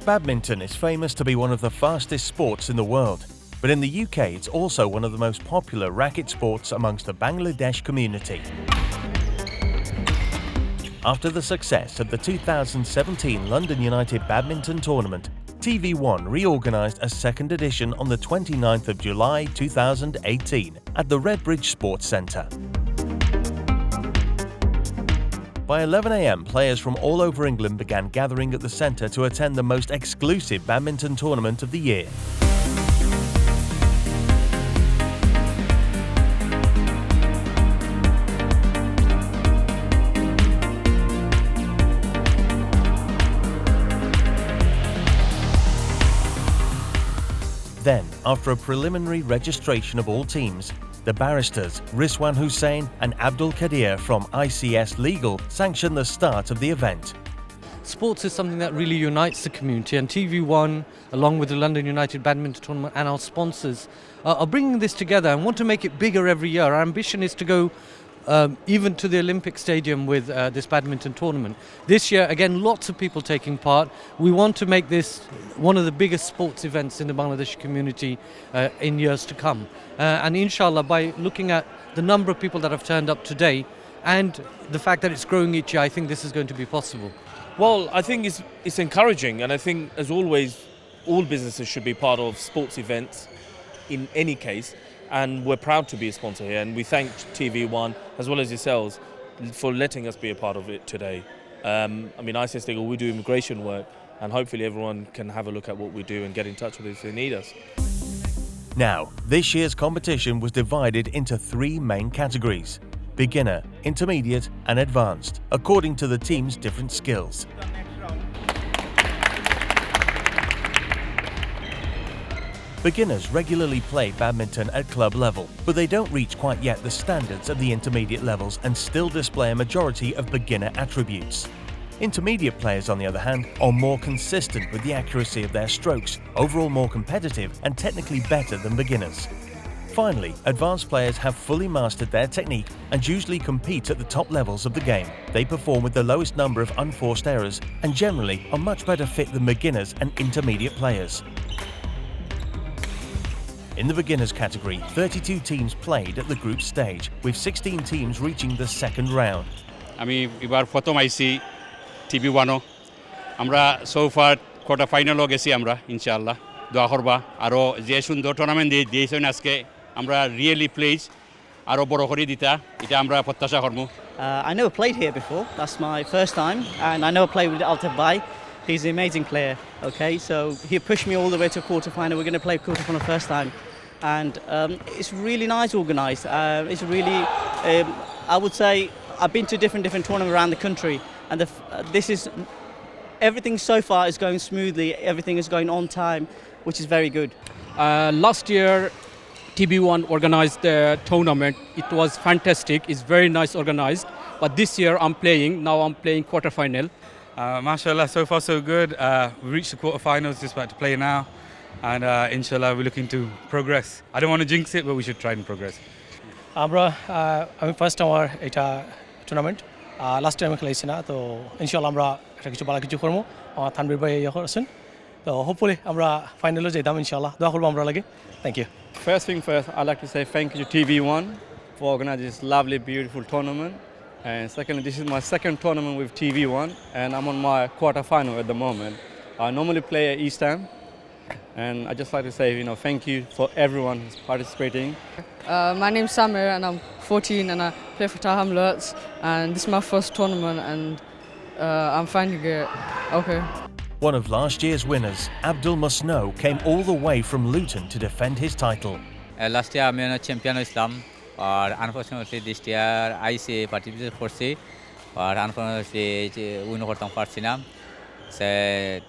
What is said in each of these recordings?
Badminton is famous to be one of the fastest sports in the world, but in the UK it's also one of the most popular racket sports amongst the Bangladesh community. After the success of the 2017 London United Badminton Tournament, TV1 reorganised a second edition on the 29th of July 2018 at the Redbridge Sports Centre. By 11 AM, players from all over England began gathering at the centre to attend the most exclusive badminton tournament of the year. Then, after a preliminary registration of all teams, the barristers Rizwan Hussain and Abdul Kadir from ICS Legal sanctioned the start of the event. Sports is something that really unites the community, and TV1, along with the London United Badminton Tournament and our sponsors, are bringing this together and want to make it bigger every year. Our ambition is to go even to the Olympic Stadium with this badminton tournament. This year, again, lots of people taking part. We want to make this one of the biggest sports events in the Bangladeshi community in years to come. And inshallah, by looking at the number of people that have turned up today and the fact that it's growing each year, I think this is going to be possible. Well, I think it's encouraging, and I think, as always, all businesses should be part of sports events in any case. And we're proud to be a sponsor here, and we thank TV1 as well as yourselves for letting us be a part of it today. ICS Legal, we do immigration work, and hopefully everyone can have a look at what we do and get in touch with us if they need us. Now, this year's competition was divided into three main categories: beginner, intermediate and advanced, according to the team's different skills. Beginners regularly play badminton at club level, but they don't reach quite yet the standards of the intermediate levels and still display a majority of beginner attributes. Intermediate players, on the other hand, are more consistent with the accuracy of their strokes, overall more competitive and technically better than beginners. Finally, advanced players have fully mastered their technique and usually compete at the top levels of the game. They perform with the lowest number of unforced errors and generally are much better fit than beginners and intermediate players. In the beginners category, 32 teams played at the group stage, with 16 teams reaching the second round. আমি এবার প্রথম আইছি TV1 আমরা so far quarter ফাইনালও গেছি আমরা ইনশাআল্লাহ দোয়া করবা আরো যে সুন্দর টুর্নামেন্ট দিয়েছেন আজকে আমরা রিয়েলি প্লেজ আরো বড় করে দিতা এটা আমরা প্রত্যাশা করব I never played here before. That's my first time, and I never played with Altaf Bai. He's an amazing player. Okay, so he pushed me all the way to quarter final. We're going to play quarter final first time, and it's really nice organised. It's really, I would say, I've been to different tournaments around the country, and this is everything so far is going smoothly. Everything is going on time, which is very good. Last year, TV1 organised the tournament. It was fantastic. It's very nice organised. But this year, now I'm playing quarter final. Mashallah, so far so good. We reached the quarterfinals, just about to play now, and inshallah we're looking to progress. I don't want to jinx it, but we should try and progress. আমি first আমার এটা tournament last টাইমে খেলাইছি না, তো ইনশাআল্লাহ আমরা একটা কিছু ভালো কিছু করবো। আমার থানবীর ভাই ইয়ে করছেন, তো হোপফুলি আমরা ফাইনালে যাইতাম ইনশাআল্লাহ, দোয়া করবো আমরা লাগে। Thank you. First thing first, I'd like to say thank you to TV1 for organising this lovely, beautiful tournament. And secondly, this is my second tournament with TV1, and I'm on my quarter final at the moment. I normally play at East Ham, and I just like to say, thank you for everyone who's participating. My name's Samir, and I'm 14, and I play for Taham Lurts, and this is my first tournament, and I'm finding it okay. One of last year's winners, Abdul Musno, came all the way from Luton to defend his title. Last year, I'm a champion of Islam. Or unfortunately this year I say participate for say, or unfortunately we no করতাম পারছি না. So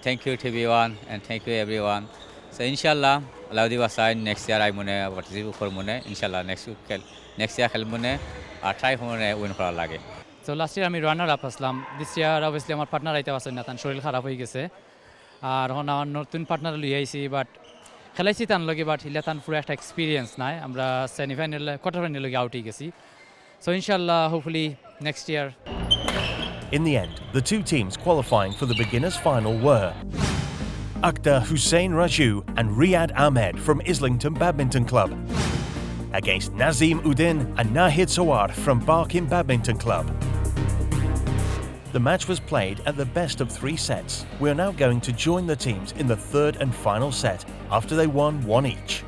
thank you TV1 and thank you everyone. So inshallah Allah di wasai next year I mone participate for mone inshallah next year খেল mone আর try mone win করা লাগে. So last year আমি runner up Aslam. This year obviously আমার partner আইতে পারছেন না, তার শরীর খারাপ হয়ে গেছে আর এখন আমার নতুন পার্টনার লই আইছি, বাট খেলাইছি তার লগে, বাট হিলা তার পুরো একটা এক্সপিরিয়েন্স নাই। আমরা সেমিফাইনাল কোয়ার্টার ফাইনাল লগে আউট হয়ে গেছি। So inshallah hopefully next year. In the end, the two teams qualifying for the beginners final were Akhtar Hussein Raju and Riyad Ahmed from Islington Badminton Club against Nazim Udin and Nahid Sawar from Barking Badminton Club. The match was played at the best of 3 sets. We are now going to join the teams in the third and final set after they won 1 each.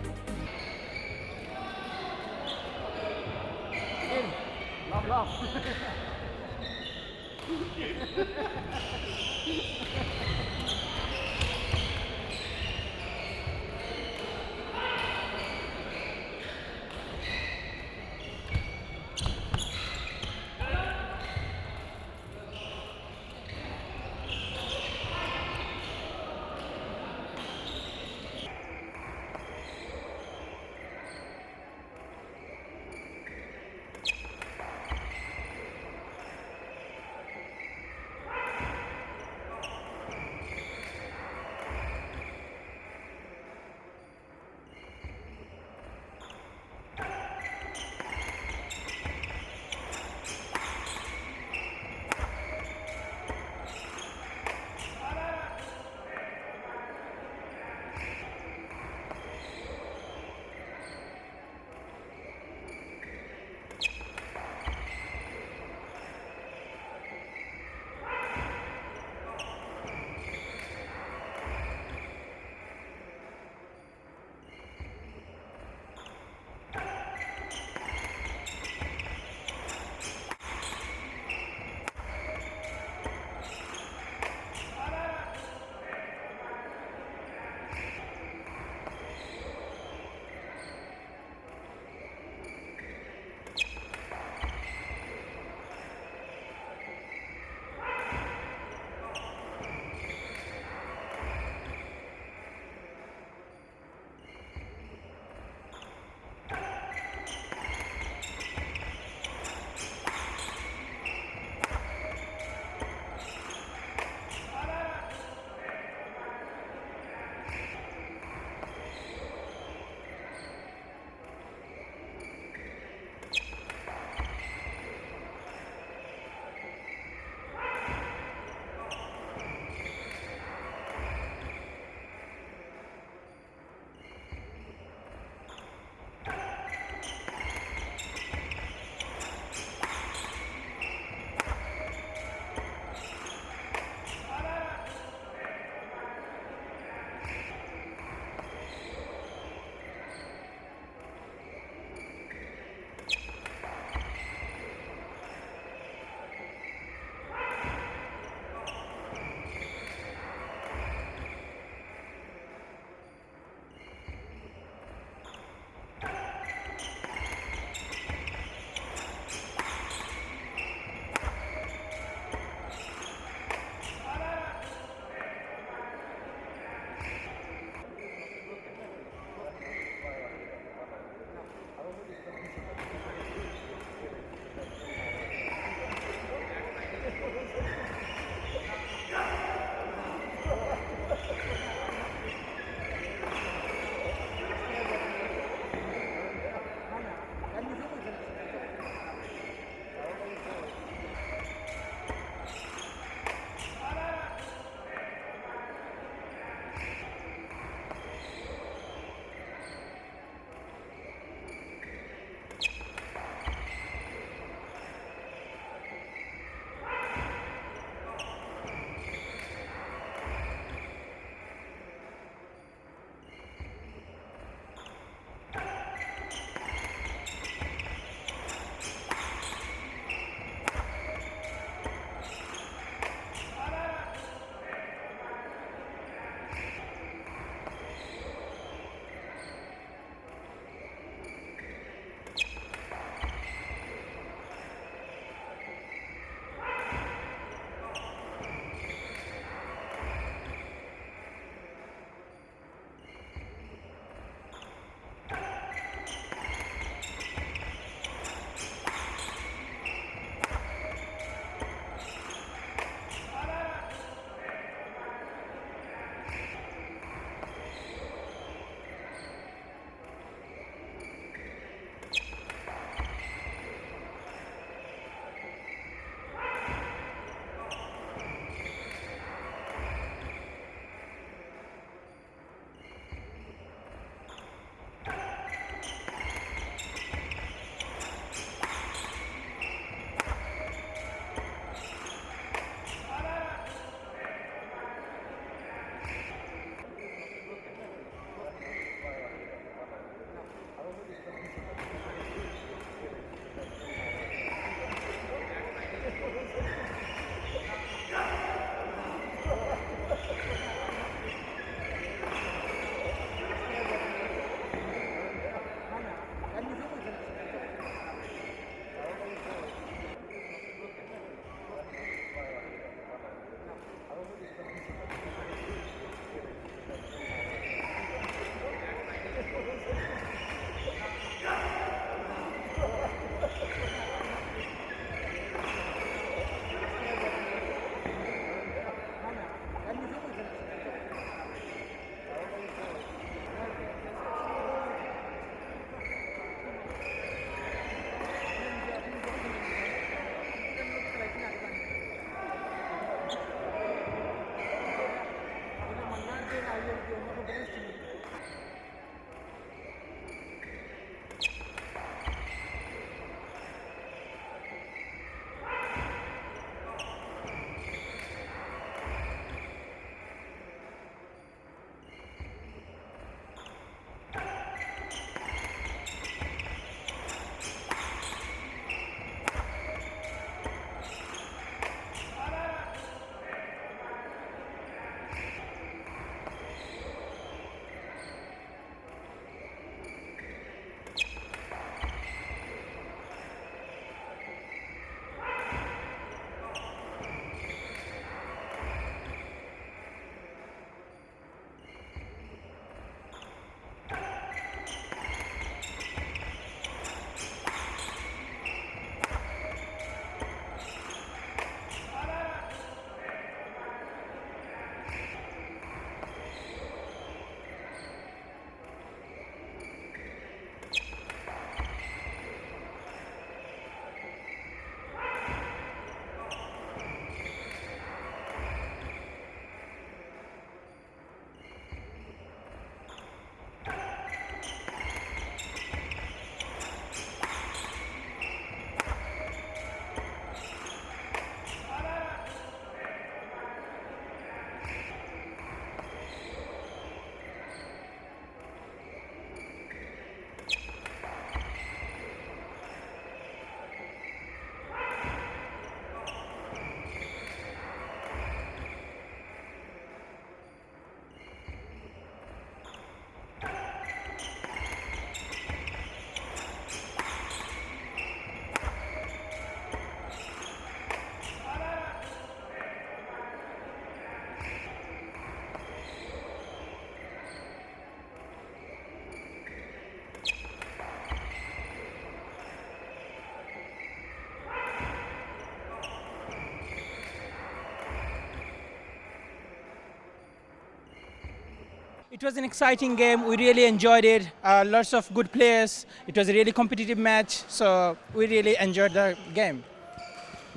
It was an exciting game. We really enjoyed it. Lots of good players. It was a really competitive match. So we really enjoyed the game.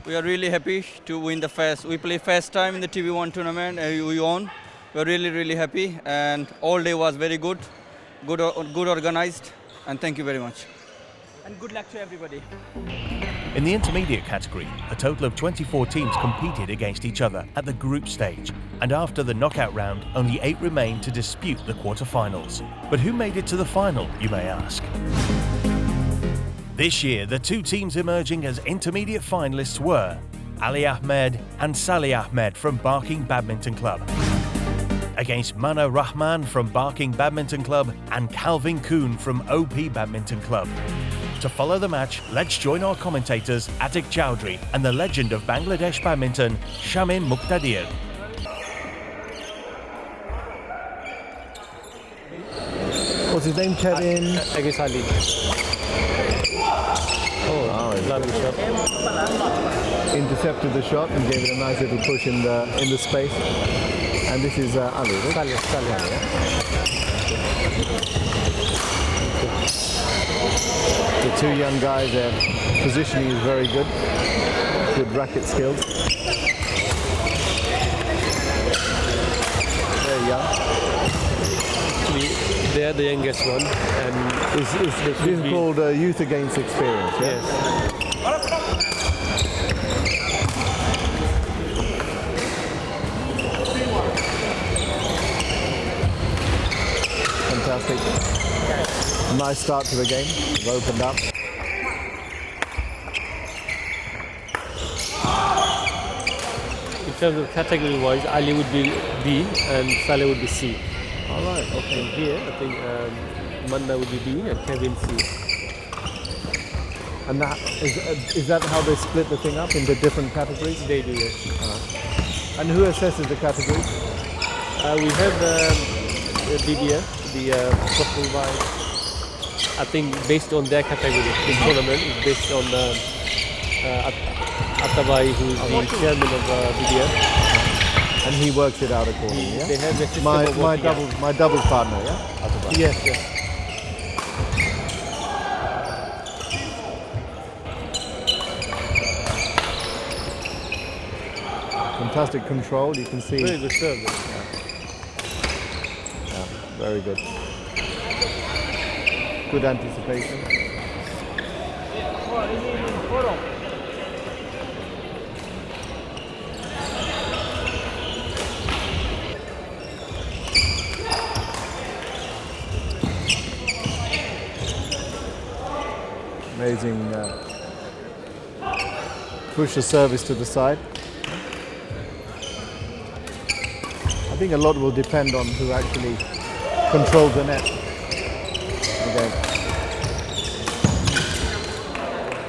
We are really happy to win the first. We played first time in the TV1 tournament. We won. We are really happy. And all day was very good organized. And thank you very much. And good luck to everybody. In the intermediate category, a total of 24 teams competed against each other at the group stage, and after the knockout round, only 8 remained to dispute the quarter-finals. But who made it to the final, you may ask? This year, the 2 teams emerging as intermediate finalists were Ali Ahmed and Salih Ahmed from Barking Badminton Club, against Mana Rahman from Barking Badminton Club and Calvin Kuhn from OP Badminton Club. To follow the match, let's join our commentators Atik Chowdhury and the legend of Bangladesh badminton, Shamin Muqtadir. What's his name, Kevin? Against Ali. Lovely shot. Intercepted the shot and gave it a nice little push in the space. And this is Ali, right? Salih. The 2 young guys, their positioning is very good. Good racket skills. Very young. They are the youngest one, and This is called youth against experience, yeah? yes. Fantastic. A nice start to the game. We've opened up. In terms of category-wise, Ali would be B and Saleh would be C. All right, And okay. here, I think Manna would be B and Kevin C. And that, is that how they split the thing up into different categories? They do, yes. And who assesses the categories? We have BDF, the football by, I think based on their category. The tournament is based on Atabai, who is the chairman of BDF. And he works it out accordingly, yeah? They have the system My of working out. doubles partner, yeah? Atabai. Yes. Fantastic control, you can see. Very good service. Yeah, very good. Good anticipation. Amazing push the service to the side. I think a lot will depend on who actually controls the net. Okay.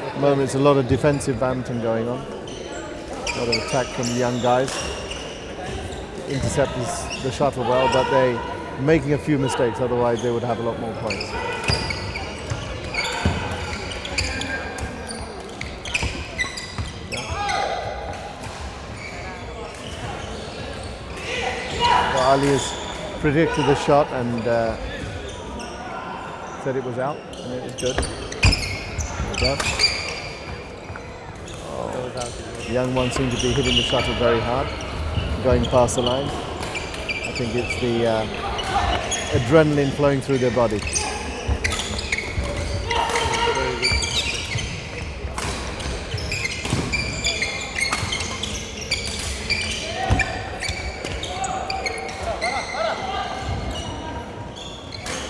At the moment, it's a lot of defensive badminton going on. A lot of attack from the young guys. Intercept the shuttle well, but they're making a few mistakes, otherwise they would have a lot more points. Ali has predicted the shot and said it was out, and it was good. Well done. The young one seemed to be hitting the shuttle very hard, going past the line. I think it's the adrenaline flowing through their body.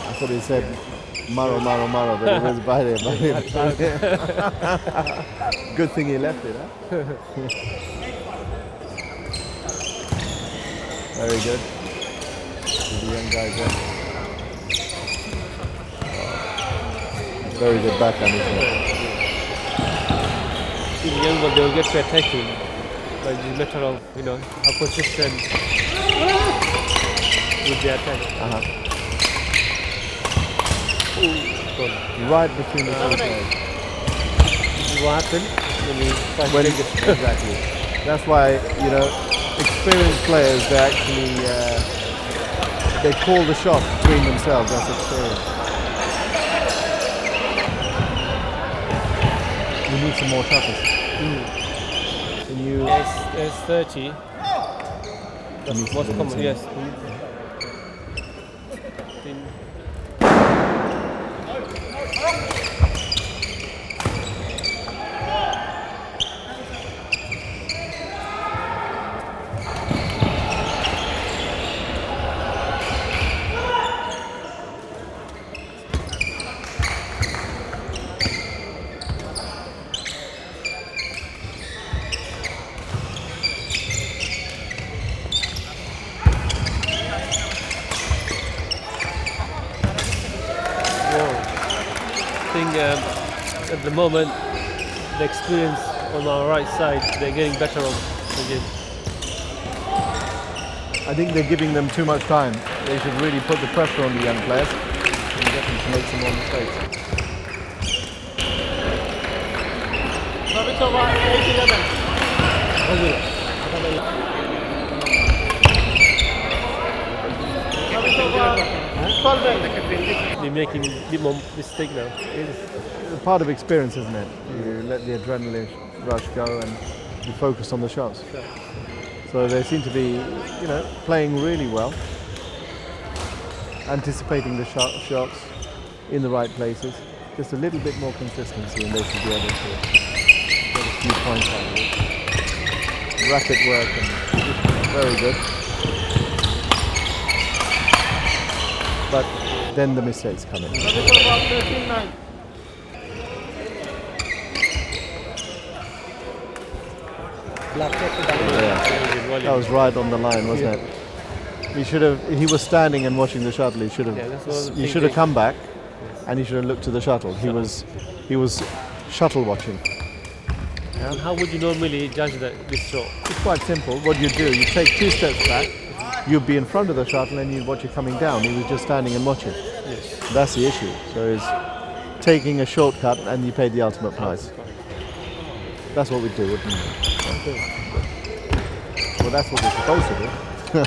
I thought he said Maro, but it was Bahre. Good thing he left it, huh? Very good. The young guys there. Very good backhand, isn't it? In young one, they will get to attacking, but it's a matter of, how consistent with the attack. Right between the two players. This is what happened when he exactly. That's why, experienced players, they actually they call the shot between themselves. That's experience. We need some more shuttles. Can you? It's 30. That's what's common. Yes. At the moment, the experience on our right side, they're getting better on again. I think they're giving them too much time. They should really put the pressure on the young players and get them to make some more mistakes. They're making a bit more mistake now. It's part of experience, isn't it? You let the adrenaline rush go and you focus on the shots. So they seem to be, playing really well, anticipating the shots in the right places. Just a little bit more consistency and they should be able to get a few points out of it. Rapid work and very good. But then the mistakes come in. Yeah. That was right on the line, wasn't it? He was standing and watching the shuttle. He should have come back and he should have looked to the shuttle. He was shuttle watching. Yeah. And how would you normally judge this shot? It's quite simple. What you do, you take 2 steps back, you'd be in front of the shuttle and you'd watch it coming down. He was just standing and watching. Yes. That's the issue. So he's taking a shortcut and you pay the ultimate price. That's what we do, wouldn't we? Well, that's what we're supposed to do.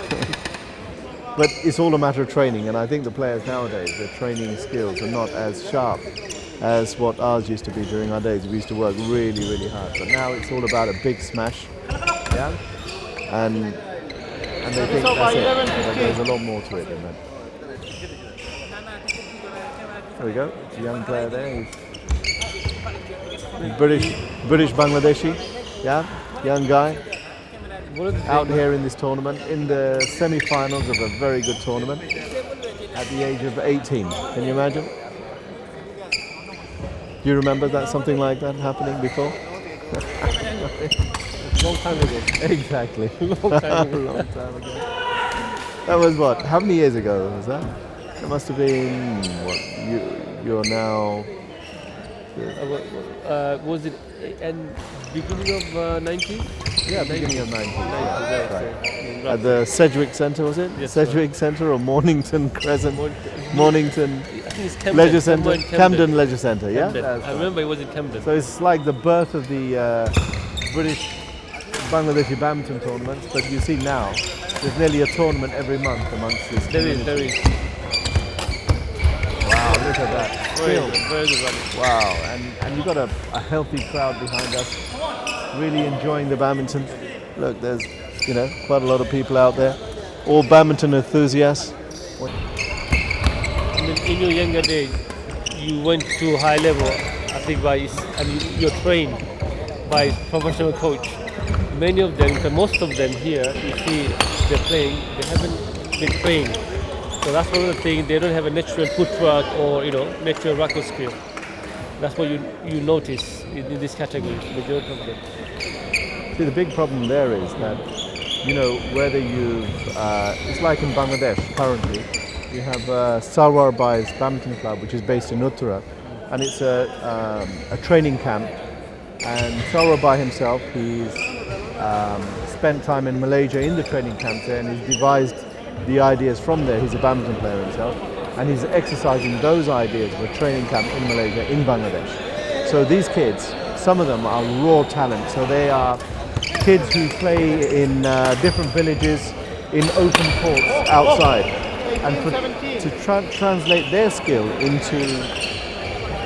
But it's all a matter of training, and I think the players nowadays, their training skills are not as sharp as what ours used to be during our days. We used to work really, really hard, but now it's all about a big smash, yeah, and they think that's it. But there's a lot more to it than that. There we go. It's a young player there. He's British Bangladeshi, yeah, young guy. Out here in this tournament, in the semi-finals of a very good tournament, at the age of 18. Can you imagine? Do you remember something like that happening before? Long time ago. Exactly. Long time ago. Long time ago. That was what? How many years ago was that? It must have been you're now. Was it beginning of 90? Yeah, beginning of 90s. Yeah, right. At the Sedgwick Centre, was it? Yes, Sedgwick Centre or Mornington Crescent? Mornington I think it's Camden. Leisure Centre? Camden Leisure Centre, yeah? I remember it was in Camden. So it's like the birth of the British Bangladeshi Badminton tournaments, but you see now, there's nearly a tournament every month amongst this community. There is. Wow, look at that. Very good running. Wow, and you've got a healthy crowd behind us, really enjoying the badminton. Look, there's, quite a lot of people out there, all badminton enthusiasts. In your younger days, you went to high level, I think, you're trained by a professional coach. Many of them, most of them here, you see they're playing, they haven't been trained. So that's one of the things, they don't have a natural footwork or, natural racket skill. That's what you notice in this category, majority of them. See, the big problem there is that, whether it's like in Bangladesh currently, you have Sarwar Bai's Badminton Club, which is based in Uttara, and it's a training camp. And Sarwar Bai himself, he's spent time in Malaysia in the training camp there, and he's devised the ideas from there. He's a badminton player himself, and he's exercising those ideas of a training camp in Malaysia, in Bangladesh. So these kids, some of them are raw talent, so they are kids who play in different villages in open courts outside, and to translate their skill into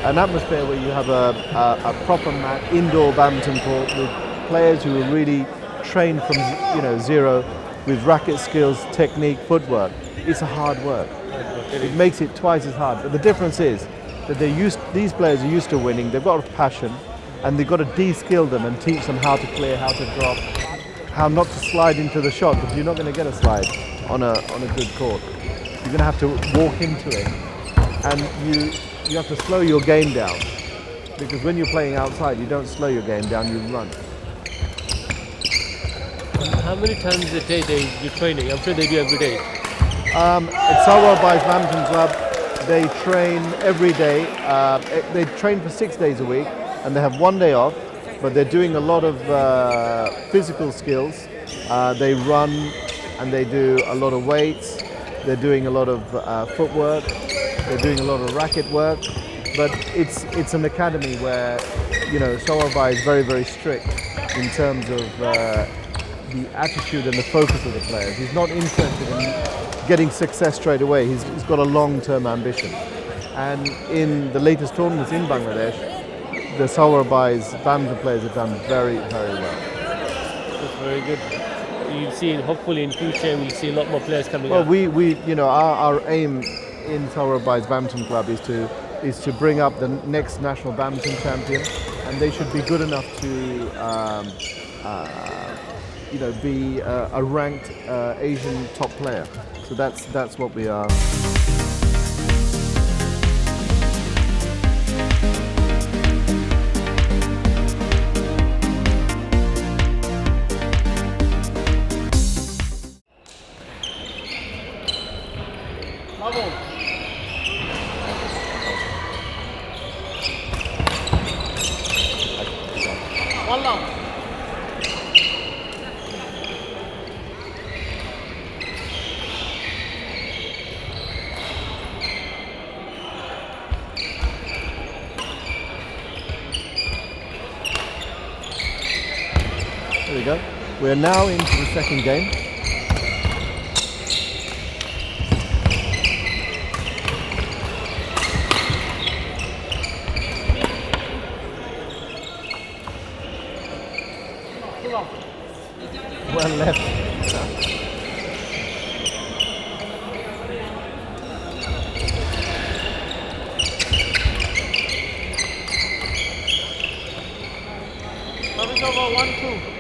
an atmosphere where you have a proper indoor badminton court with players who are really trained from zero with racket skills, technique, footwork. It's a hard work. It makes it twice as hard. But the difference is that these players are used to winning. They've got a passion, and they've got to de-skill them and teach them how to clear, how to drop, how not to slide into the shot, because you're not going to get a slide on a good court. You're going to have to walk into it, and you have to slow your game down, because when you're playing outside, you don't slow your game down, you run. How many times a day they do training? I'm sure they do every day. At Salwar Bai's Badminton Club, they train every day. They train for 6 days a week, and they have 1 day off, but they're doing a lot of physical skills. They run, and they do a lot of weights. They're doing a lot of footwork. They're doing a lot of racket work. But it's an academy where, Salwar Bai is very, very strict in terms of the attitude and the focus of the players. He's not interested in getting success straight away. He's got a long-term ambition. And in the latest tournaments in Bangladesh, the Salwar Bai's badminton players have done very, very well. That's very good. You'll see, hopefully in future, we'll see a lot more players coming up. Well, our aim in Salwar Bai's Badminton Club is to bring up the next national badminton champion, and they should be good enough to be a ranked Asian top player. So that's what we are. There we go. We're now into the second game. Well left. Service over 1-2.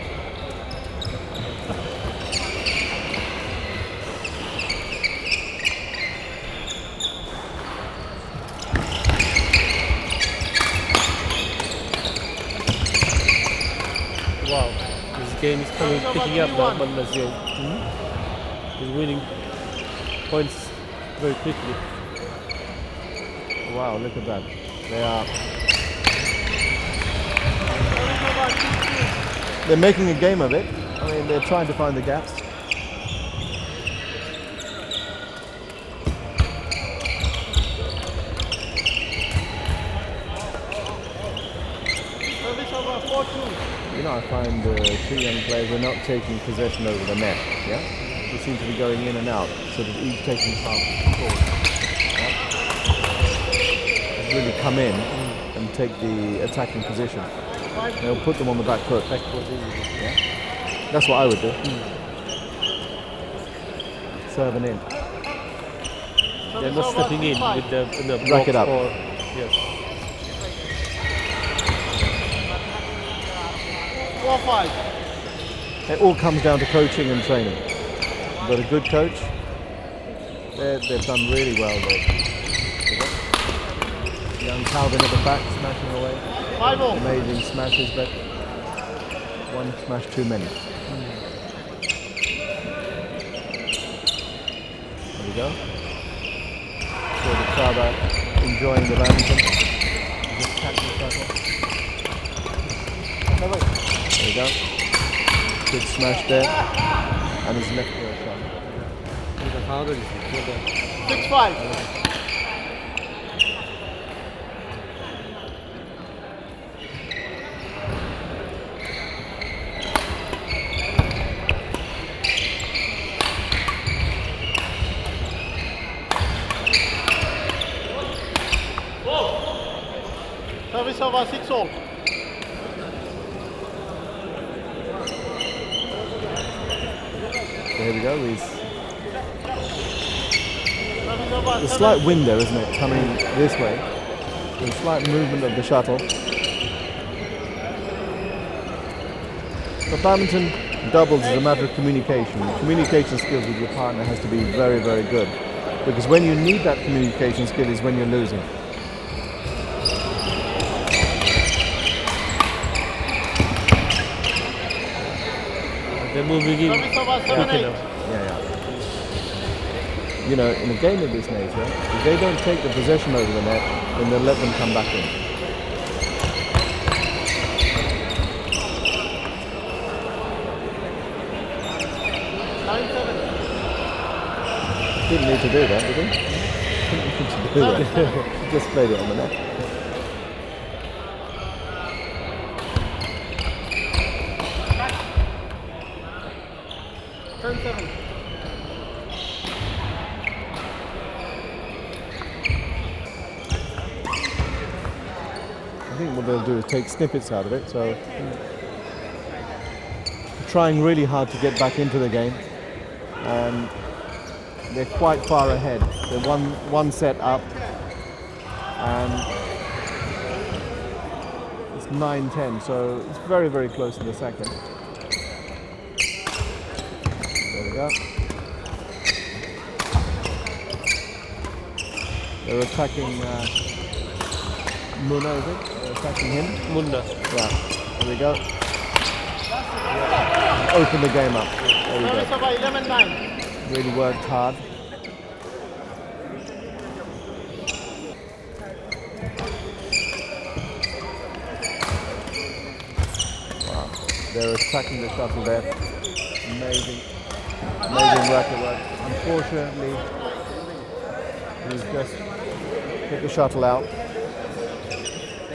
Wow, this game is picking up now, Bangladesh. He's winning points very quickly. Wow, look at that. They're making a game of it. I mean, they're trying to find the gaps. I find the two young players are not taking possession over the net. Yeah, they seem to be going in and out, so that each taking half the court. Yeah? Really come in and take the attacking position. They'll put them on the back foot. Yeah? That's what I would do. Serving in. They're not stepping in with the rack it up. Yes. 4-5. It all comes down to coaching and training. But a good coach, they've done really well there. Young Calvin at the back smashing away. 5-0. Amazing smashes, but one smash too many. There we go. So the crowd are enjoying the badminton. Just catch the shuttle. There we go. Good smash there. And his left heel shot. 6-5. Service over 6-all. Here we go. There's a slight wind there, isn't it, coming this way. There's a slight movement of the shuttle. But badminton doubles is a matter of communication. Communication skills with your partner has to be very, very good. Because when you need that communication skill is when you're losing. They're moving in quick enough. Yeah. You know, in a game of this nature, if they don't take the possession over the net, then they'll let them come back in. Didn't need to do that, did he? Didn't need to do that. Just played it on the net. I think what they'll do is take snippets out of it, so trying really hard to get back into the game, and they're quite far ahead. They're one set up, and it's 9-10, so it's very, very close to the second. There we go. They're attacking Munna, is it? They're attacking him? Munna. Yeah, there we go. Open the game up. There we go. Service over 11-9. Really worked hard. Wow, they're attacking the shuttle there. Amazing racket work. Unfortunately, he's just hit the shuttle out.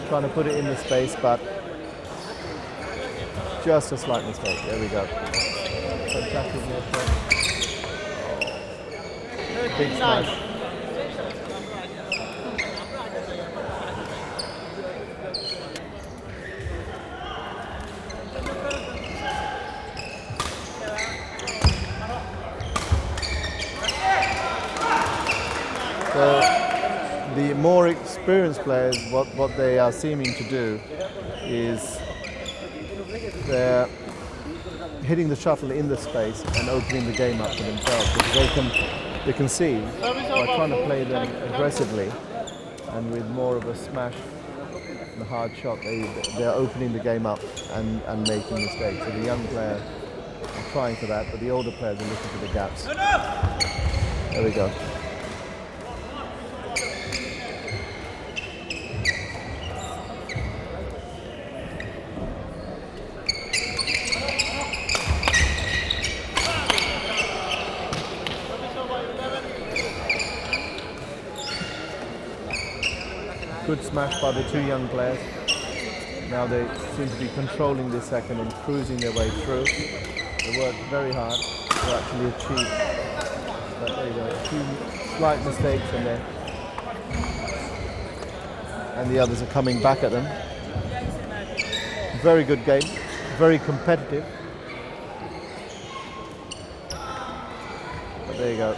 Trying to put it in the space, but just a slight mistake. There we go. Fantastic net shot. Big smash. So the more experienced players, what they are seeming to do is they're hitting the shuttle in the space and opening the game up for themselves, because they can see by trying to play them aggressively and with more of a smash and a hard shot, they're opening the game up and making mistakes. So the young players are trying for that, but the older players are looking for the gaps. There we go. Good smash by the two young players. Now they seem to be controlling this second and cruising their way through. They worked very hard to actually achieve. But there you go, two slight mistakes in there. And the others are coming back at them. Very good game, very competitive. But there you go.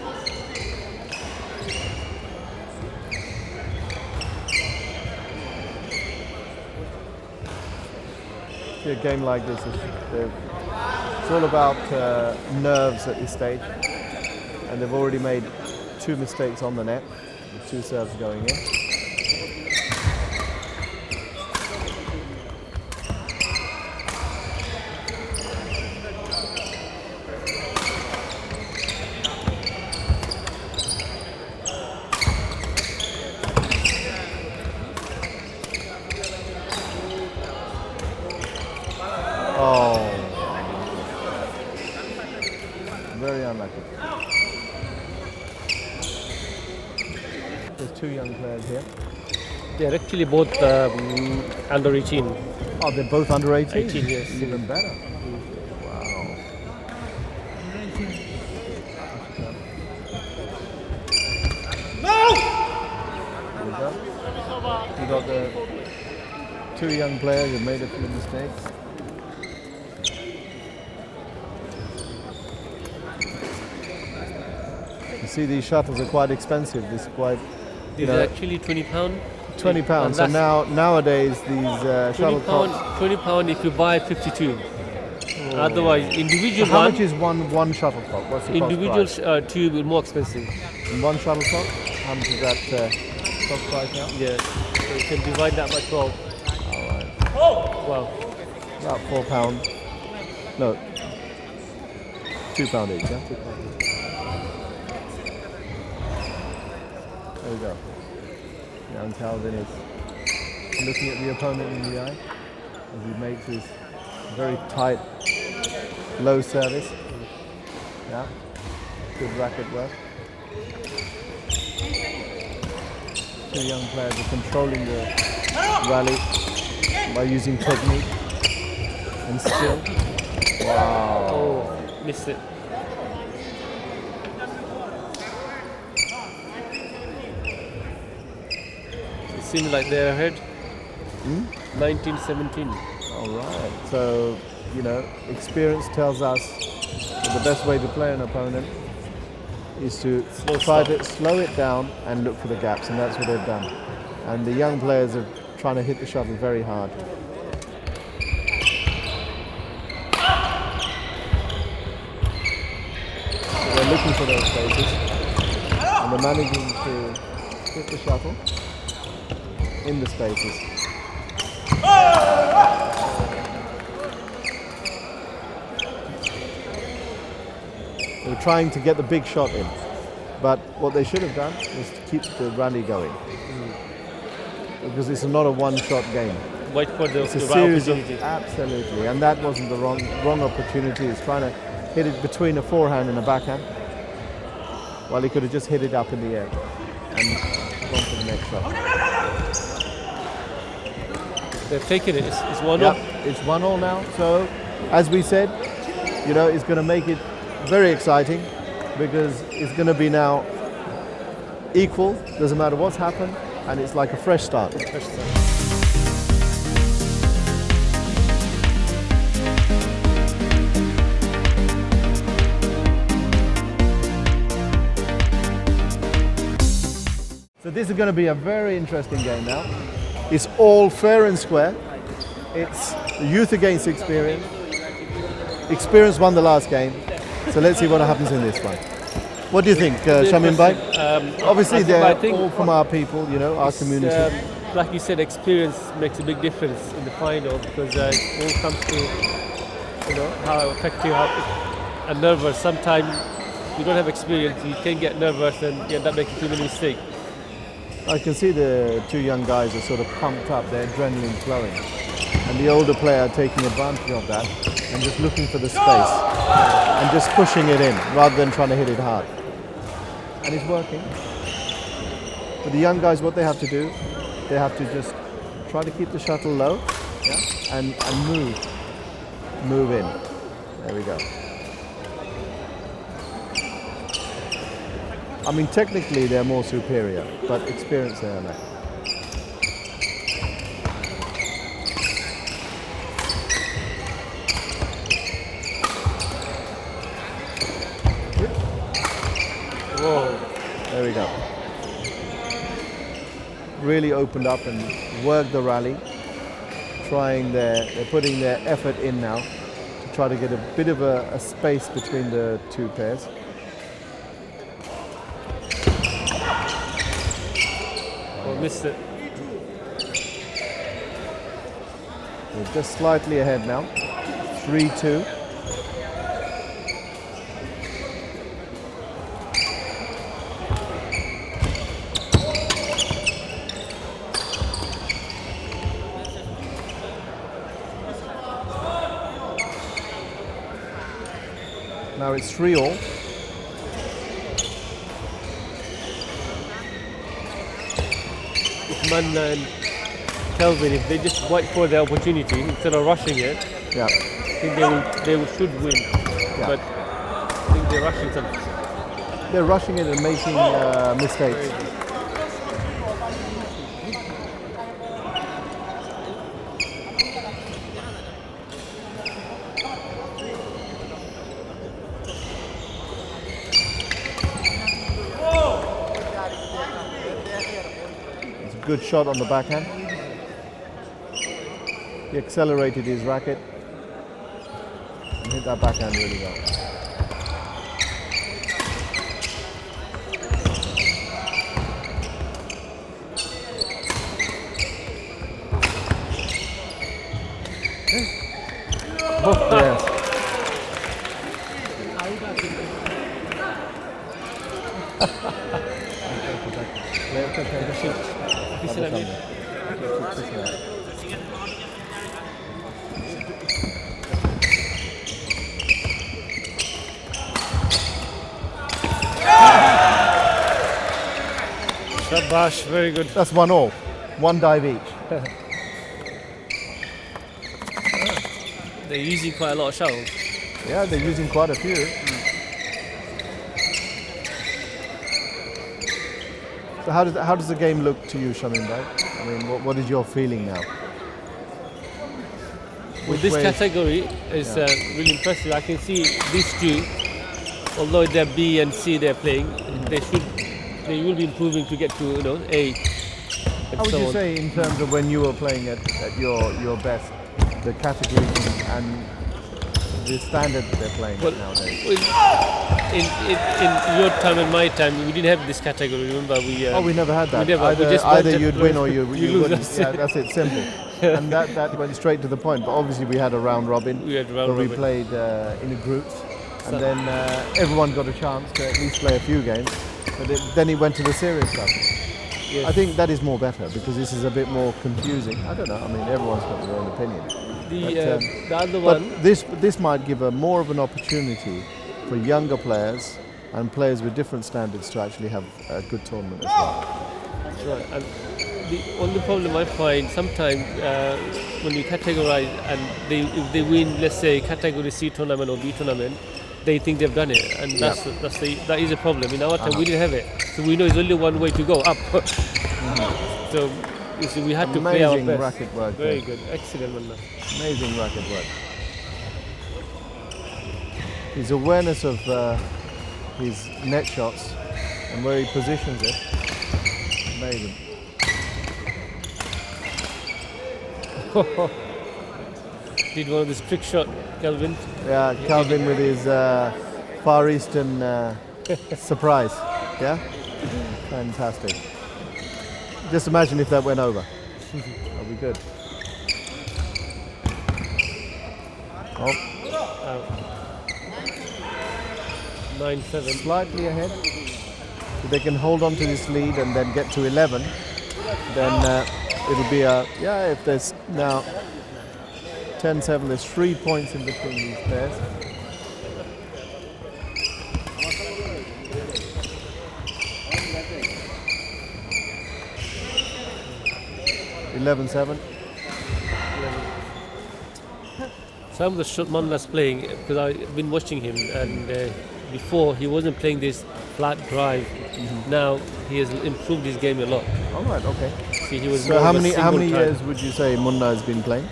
A game like this, it's all about nerves at this stage, and they've already made two mistakes on the net, with two serves going in. Oh, very unlucky. There's two young players here. They're actually both under 18. Oh, they're both under 18? 18, yes. Even better. Wow. No! There we go. You got the two young players have made a few mistakes. You see, these shuttles are quite expensive. This is quite. These are actually £20. £20. So nowadays these shuttlecocks. £20 if you buy 52. Otherwise, individual So how much is one shuttlecock? What's the individual cost price? tube is more expensive. And one shuttlecock? How much is that cost price now? Yeah. So you can divide that by 12. Alright. Wow. About £4. No. £2 each, yeah? £2 each. There we go. Young Calvin is looking at the opponent in the eye as he makes his very tight, low service. Yeah, good racket work. Two young players are controlling the rally by using technique and skill. Wow. Oh, missed it. It seems like they're ahead. 19-17. All right. So, you know, experience tells us that the best way to play an opponent is to try to slow it down and look for the gaps, and that's what they've done. And the young players are trying to hit the shuttle very hard. So they're looking for those spaces, and they're managing to hit the shuttle in the spaces. They were trying to get the big shot in, but what they should have done was to keep the rally going, because it's not a one-shot game. Wait for the It's a right series of opportunity. absolutely, and that wasn't the wrong opportunity. He's trying to hit it between a forehand and a backhand. Well, he could have just hit it up in the air and gone for the next shot. They've taken it. It's 1-0. Yep, it's 1-1 now. So, as we said, you know, it's going to make it very exciting, because it's going to be now equal. Doesn't matter what's happened, and it's like a fresh start. So this is going to be a very interesting game now. It's all fair and square. It's youth against experience. Experience won the last game. So let's see what happens in this one. What do you think, Shamin Bhai? Obviously they're all from our people, you know, our community. Like you said, experience makes a big difference in the final, because it all comes to, you know, how effective and nervous. Sometimes you don't have experience, you can get nervous and you end up making too many mistakes. I can see the two young guys are sort of pumped up, their adrenaline flowing. And the older player taking advantage of that and just looking for the space and just pushing it in rather than trying to hit it hard. And it's working. But the young guys, what they have to do, they have to just try to keep the shuttle low, yeah, and move in. There we go. I mean, technically they're more superior, but experience they are not. Whoa, there we go. Really opened up and worked the rally, they're putting their effort in now to try to get a bit of a space between the two pairs. Missed it. We're just slightly ahead now, 3-2. Now it's 3-all. Man and Kelvin, if they just wait for the opportunity instead of rushing it, yeah, I think they should win. Yeah. But I think they're rushing something. They're rushing it and making mistakes. good shot on the backhand. He accelerated his racket and hit that backhand really well. Yes. Shabash, very good. That's 1-1. One dive each. They're using quite a lot of shuttles. Yeah, they're using quite a few. So how does the game look to you, Shamin bhai? I mean, what is your feeling now? With this category, it's really impressive. I can see these two, although they're B and C they're playing, they will be improving to get to A. How would you say in terms of when you were playing at your best, the categories and the standard that they're playing nowadays? In your time and my time, we didn't have this category. Remember, we never had that. We either you'd win or you wouldn't. Yeah, that's it, simple. And that went straight to the point. But obviously, we had a round robin where we played in a groups, and then everyone got a chance to at least play a few games. But then it went to the serious stuff. Yes. I think that is more better because this is a bit more confusing. I don't know. I mean, everyone's got their own opinion. The other one. But this might give more of an opportunity for younger players and players with different standards to actually have a good tournament as well. Right. And the only problem I find sometimes when you categorize and if they win, let's say category C tournament or B tournament, they think they've done it, and that is a problem. In our time, we didn't have it, so we know it's only one way to go up. So you see, we had to play our best. Amazing racket work. Very good, excellent one. Amazing racket work. His awareness of his net shots and where he positions it, amazing. Did one of this trick shot, Calvin. Yeah, Calvin with his Far Eastern surprise. Yeah, fantastic. Just imagine if that went over. That'd be good. Oh. 9-7. Slightly ahead. If they can hold on to this lead and then get to 11, then it'll be if there's now 10-7, there's 3 points in between these pairs. (11-7). Some of the shot Manla's playing, because I've been watching him, and before he wasn't playing this flat drive. Now he has improved his game a lot. All right, okay. See, he was so how many years would you say Munna has been playing?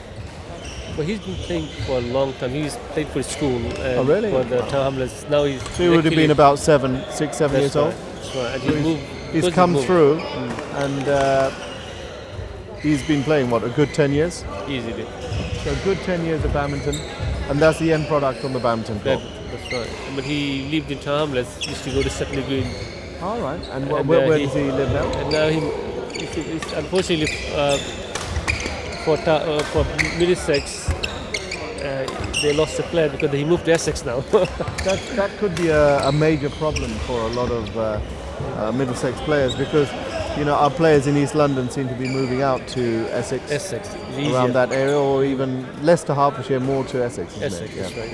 Well, he's been playing for a long time. He's played for his school. Oh, really? For the Town Hamlets. Now he's. So he would have been about 7 years old. That's right. And so he's come through, and he's been playing a good 10 years. Easily. So a good 10 years of badminton, and that's the end product on the badminton court. That's right. But he lived in Town Hamlets. Used to go to Stepney Green. All right. And where does he live now? And now he's unfortunately for Middlesex, they lost a player because he moved to Essex now. that could be a major problem for a lot of Middlesex players, because our players in East London seem to be moving out to Essex around that area, or even Leicester, Hertfordshire, more to Essex. Essex, yeah. That's right.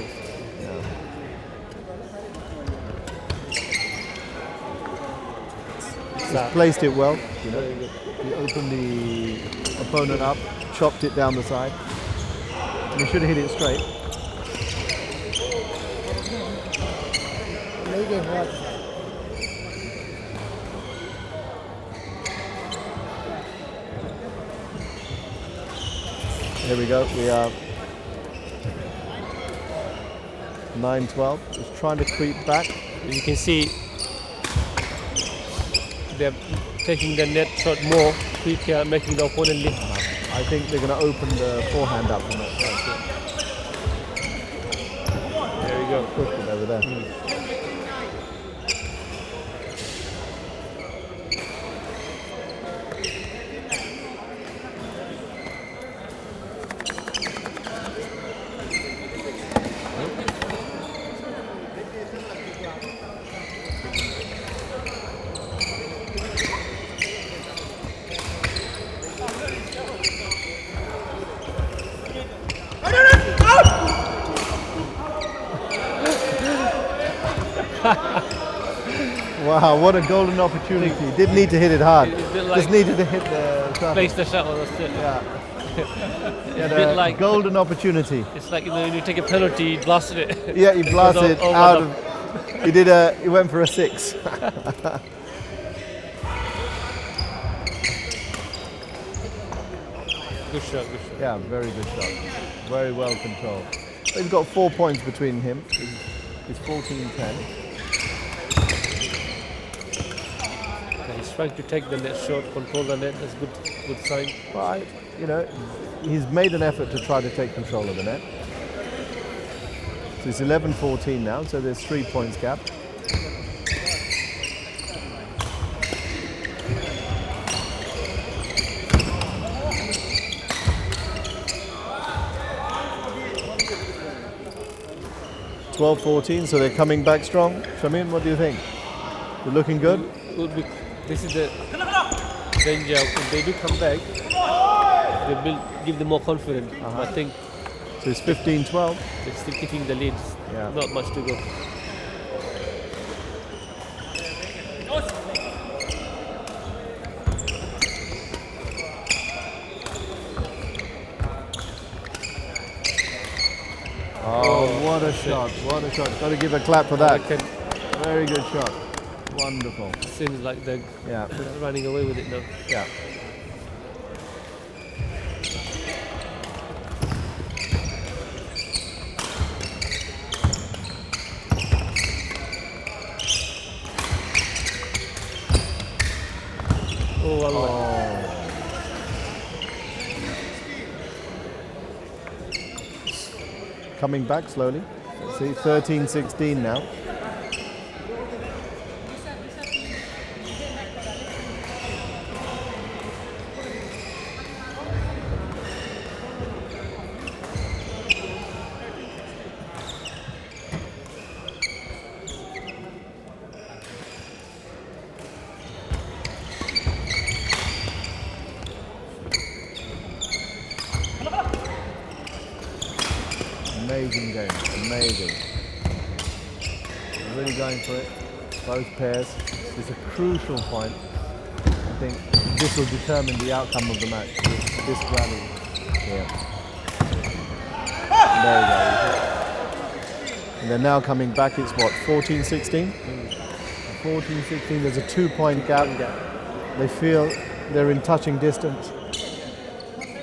He's placed it well. He opened the opponent up, chopped it down the side, and he should have hit it straight. Here we go. We are 9-12. Just trying to creep back. As you can see, they're taking the net shot more, quicker, making the opponent lift. I think they're going to open the forehand up from it. That's it. There we go. Pushed it over there. Wow, what a golden opportunity. Didn't need to hit it hard. Just needed to hit the place the shuttle. That's it. Yeah. It's a bit like golden opportunity. It's like when you take a penalty, you blasted it. Yeah, you blasted it out of. He went for a 6. Good shot, good shot. Yeah, very good shot. Very well controlled. He's got 4 points between him. He's 14-10. He's trying to take the net shot, control the net. That's good sign. Right, he's made an effort to try to take control of the net. So it's 11-14 now, so there's 3 points gap. (12-14), so they're coming back strong. Shamin, what do you think? They're looking good? This is the danger. If they do come back, they will give them more confidence. I think. So it's 15-12. They're still keeping the leads. Yeah. Not much to go. Oh, what a shot. What a shot. Got to give a clap for that. Very good shot. Wonderful. Seems like they're running away with it now. Yeah. Coming back slowly. Let's see, 13-16 now. Amazing game, amazing. Really going for it, both pairs. It's a crucial point. I think this will determine the outcome of the match, this rally here. There we go. And they're now coming back, it's what, 14-16? 14-16, there's a 2-point gap. They feel they're in touching distance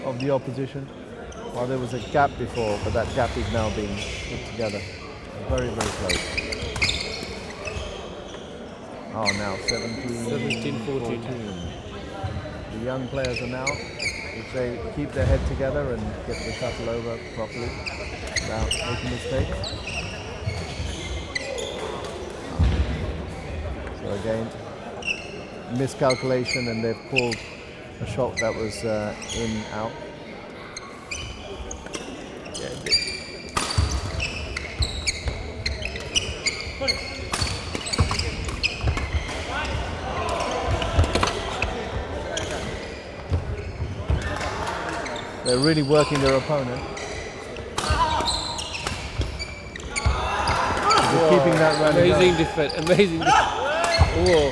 of the opposition. Well, there was a gap before, but that gap is now being put together. Very, very close. Oh, now 17-14. The young players are now, if they keep their head together and get the shuttle over properly without making mistakes. So again, miscalculation, and they've pulled a shot that was in, out. They're really working their opponent. They're keeping that rally amazing going. defense, amazing defense. Whoa.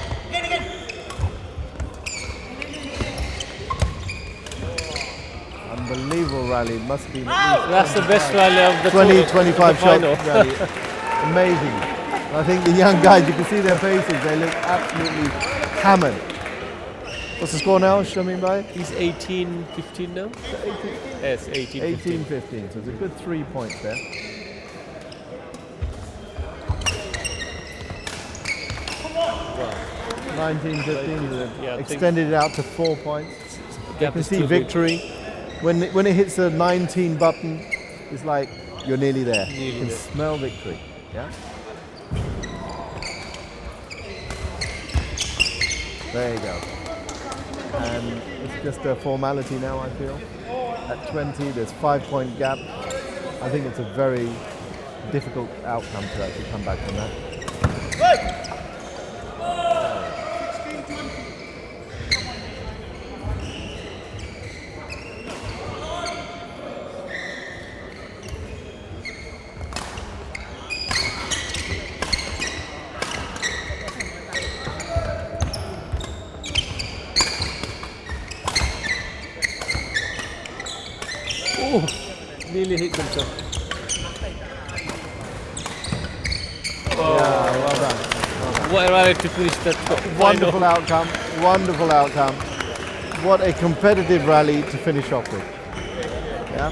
Unbelievable rally. It must be. That's the best rally of the 20-25 shot final. rally. Amazing. I think the young guys, you can see their faces, they look absolutely hammered. What's the score now, Shamin Bhai? He's 18-15 now? Yes, 18-15. 18-15, so it's a good 3 points there. Wow. 19-15. Yeah, Extended it out to 4 points. You Gap can is see too big. victory. When it hits the 19 button, it's like you're nearly there. You can smell victory. Yeah. There you go. And it's just a formality now, I feel. At 20, there's 5-point gap. I think it's a very difficult outcome to actually come back from that. Oh, nearly hit themselves. Yeah, well done. What a rally to finish that Wonderful outcome. Wonderful outcome. What a competitive rally to finish off with. Yeah.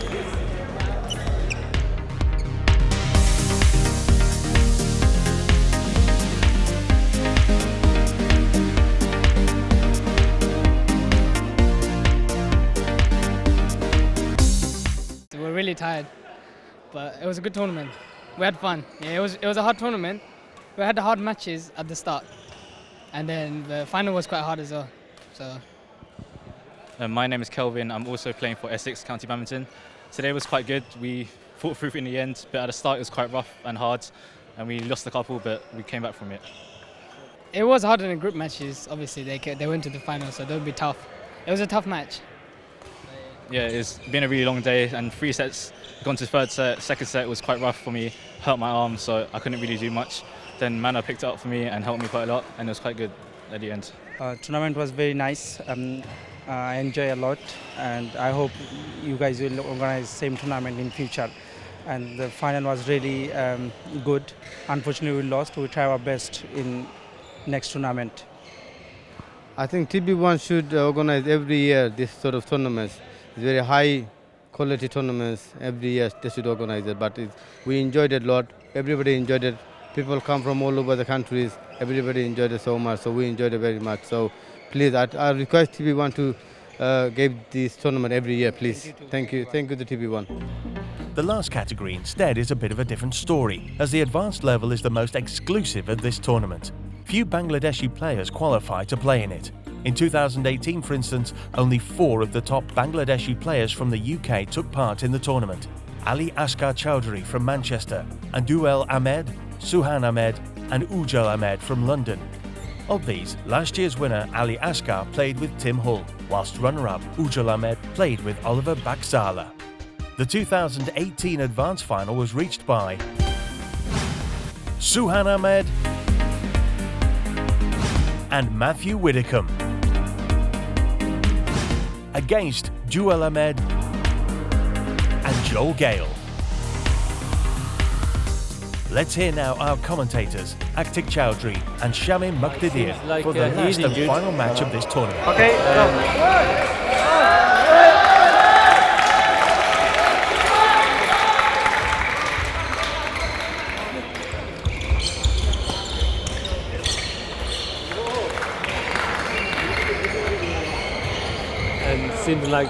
We're really tired, but it was a good tournament. We had fun. Yeah, it was a hard tournament. We had the hard matches at the start, and then the final was quite hard as well. So. My name is Kelvin. I'm also playing for Essex County Badminton. Today was quite good. We fought through in the end, but at the start it was quite rough and hard, and we lost a couple, but we came back from it. It was harder than group matches. Obviously, they went to the final, so that would be tough. It was a tough match. Yeah, it's been a really long day, and 3 sets, gone to third set. Second set was quite rough for me, hurt my arm, so I couldn't really do much. Then Mana picked it up for me and helped me quite a lot, and it was quite good at the end. Tournament was very nice. I enjoy a lot, and I hope you guys will organize same tournament in future. And the final was really good. Unfortunately, we lost. We try our best in next tournament. I think TB1 should organize every year this sort of tournaments. It's very high quality tournaments. Every year they should organize it. But we enjoyed it a lot. Everybody enjoyed it. People come from all over the countries. Everybody enjoyed it so much. So we enjoyed it very much. So please, I request TB1 to give this tournament every year, please. Thank you to TB1. The last category instead is a bit of a different story, as the advanced level is the most exclusive of this tournament. Few Bangladeshi players qualify to play in it. In 2018, for instance, only 4 of the top Bangladeshi players from the UK took part in the tournament. Ali Asghar Chowdhury from Manchester, and Duel Ahmed, Suhan Ahmed and Ujjal Ahmed from London. Of these, last year's winner Ali Asghar played with Tim Hull, whilst runner-up Ujjal Ahmed played with Oliver Baksala. The 2018 advanced final was reached by Suhan Ahmed and Matthew Widdicombe against Duel Ahmed and Joel Gale. Let's hear now our commentators, Aktik Chowdhury and Shamim Muqtadir, like, for the last and dude. final match of this tournament. Okay, and seems like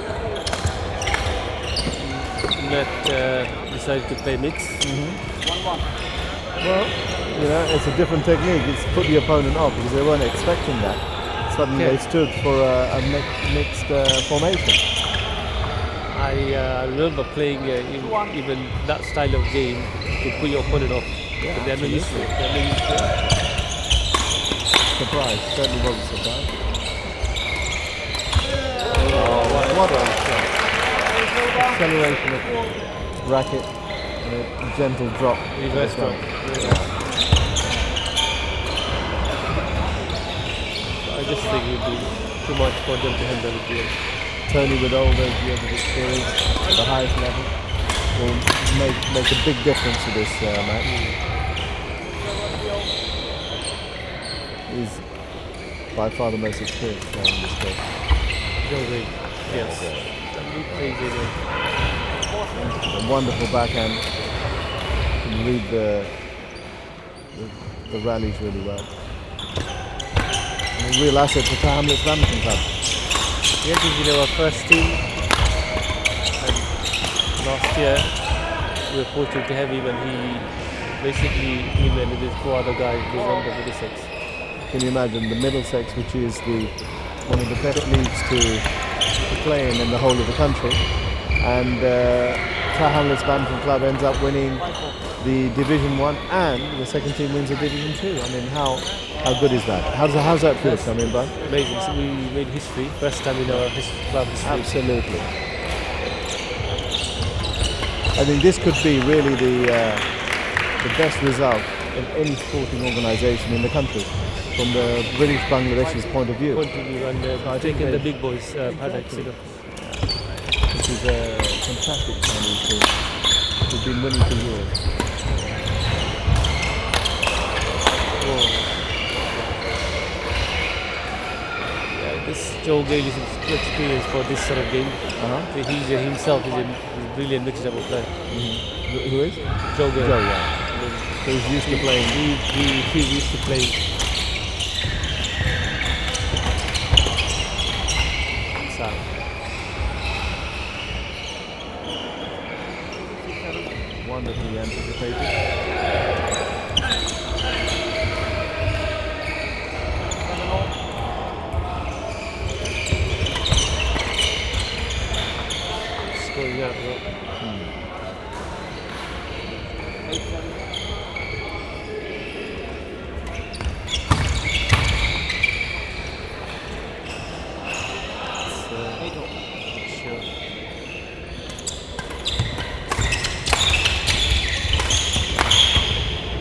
Matt decided to play mix. Well, you know, it's a different technique. It's put the opponent off because they weren't expecting that. Suddenly they stood for a mixed formation. I remember playing even that style of game to put your opponent off. Yeah, But they're not used to it. They're not used to it. Surprise, certainly wasn't surprised. What a shot. Acceleration of racket and a gentle drop. Reverse drop. I just think it would be too much for them to handle it here. Tony, with all those years of experience at the highest level, will make a big difference to this match. He's by far the most experienced player in this case. Joey, yes. A wonderful backhand. Can read the rallies really well. real asset to Hamlet's Badminton Club. Yeah, he's in our first team. And last year we were fortunate to have him, and him and his 4 other guys moved on to Middlesex. Can you imagine the Middlesex, which is one of the best leagues to play in the whole of the country, and Hamlet's Badminton Club ends up winning the Division 1 and the second team wins the Division 2. I mean, how good is that? How's that feel coming by? Amazing. So we made history, first time in our club history. Absolutely. I think this could be really the best result of any sporting organisation in the country from the British Bangladeshis' point of view. And I think the big boys paddocks, This is a fantastic Chinese team. We've been winning for years. This Joe Gale is experienced for this sort of game. He himself is a brilliant mixed-double player. Who is? Joe Gale. Joe, yeah. So he's used to playing. He used to play. Wonderfully anticipated. Going out,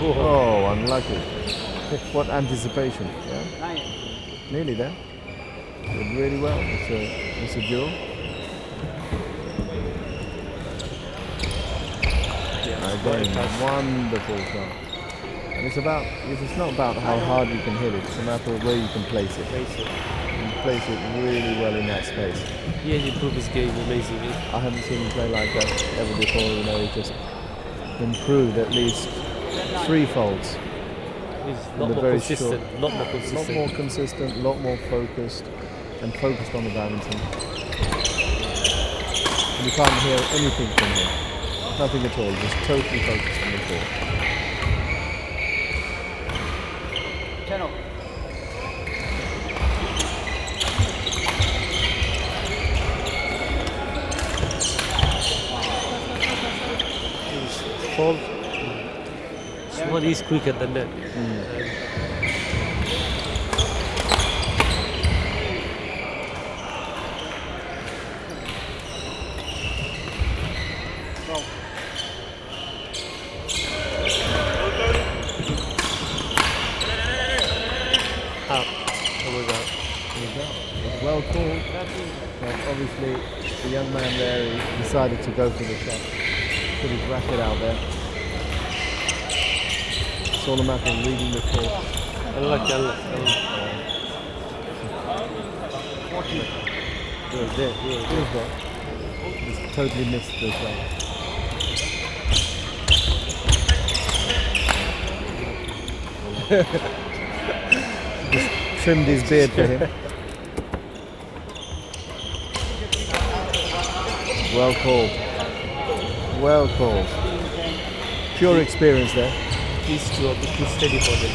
Oh, unlucky. What anticipation, yeah? Nearly there. Did really well. It's a duel. Again, wonderful shot. And it's not about how hard you can hit it, it's a matter of where you can place it. You can place it really well in that space. Yeah, he improved his game amazingly. I haven't seen him play like that ever before, he just improved at least 3 folds. He's a lot more consistent, lot more consistent. A lot more focused, and focused on the badminton. And you can't hear anything from him. Nothing at all, just totally focused on the court. Fall. Someone is quicker than that. Well called. But obviously, the young man there he decided to go for the shot. Put his racket out there. It's all a matter of reading the court. Unlucky. Just totally missed the shot. Just trimmed his beard for him. Well called. Well called. Pure experience there. These two are a bit too steady for them.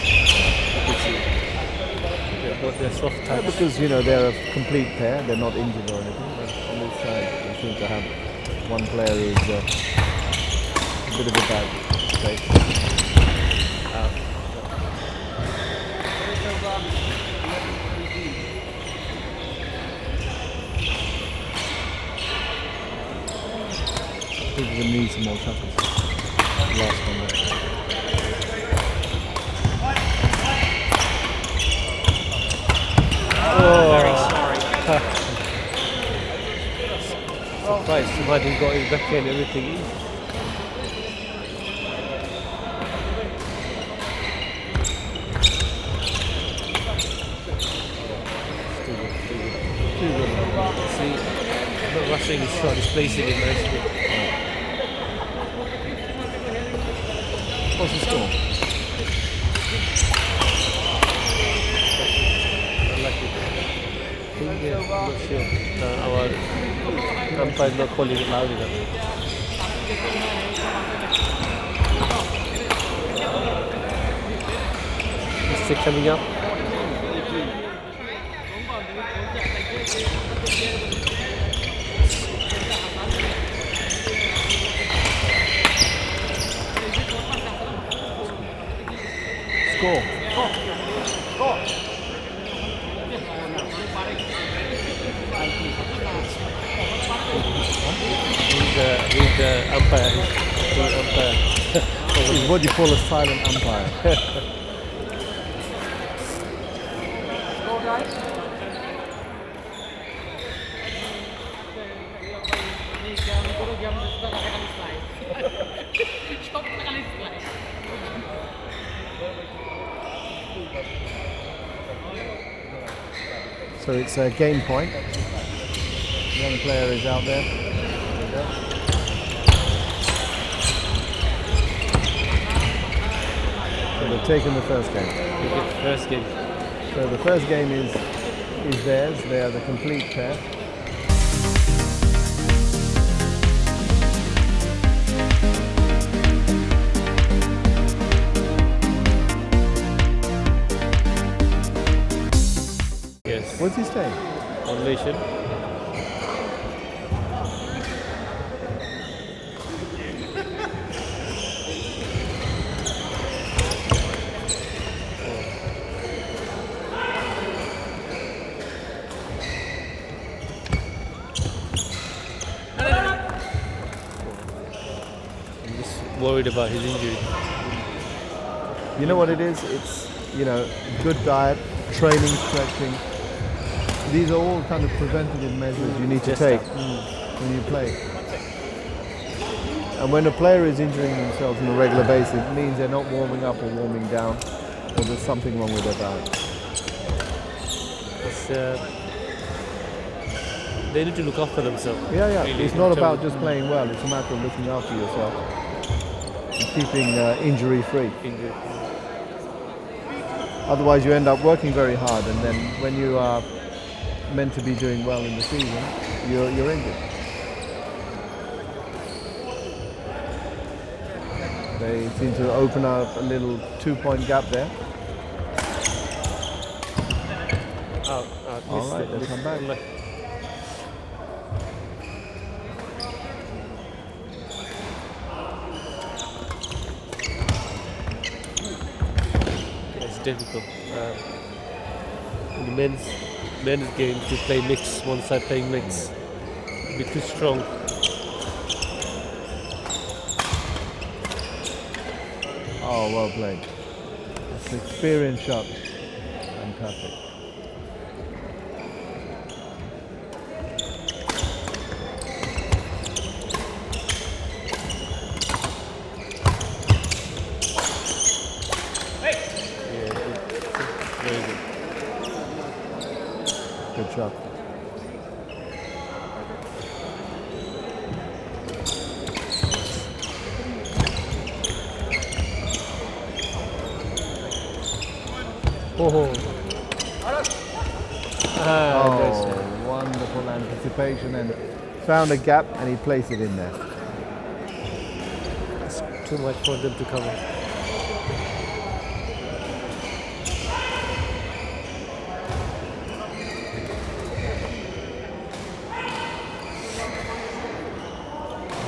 They're soft touch. Yeah, because they're a complete pair. They're not injured or anything. But on this side, they seem to have one player who's a bit of a bad state. I think we need some more shuttles. Last one there. Very sorry. Surprised somebody got his backhand and everything. See, not rushing his shot, he's placing it nicely. What's the score? Unlucky. Yeah, I'm not sure. Our umpire is not calling it loud enough. Mistake coming up. Score. He's the umpire. He's the umpire. He's what you call a silent umpire. So it's a game point. Young player is out there. There we go. So they've taken the first game. First game. So the first game is theirs. They are the complete pair. Yes. What's his name? On Malaysian. Worried about his injury. You know what it is? It's, good diet, training, stretching. These are all kind of preventative measures you need to take when you play. And when a player is injuring themselves on a regular basis, it means they're not warming up or warming down, or there's something wrong with their diet. They need to look after themselves. Yeah. Really, It's not about just playing well, it's a matter of looking after yourself and keeping injury-free. Otherwise you end up working very hard, and then when you are meant to be doing well in the season, you're injured. They seem to open up a little 2-point gap there. Out. All right, let's come back. It's difficult. In the men's game to play mix, one side playing mix, be too strong. Oh, well played. That's an experienced shot. Fantastic. Good shot. Oh, wonderful anticipation, and found a gap and he placed it in there. it's too much for them to cover.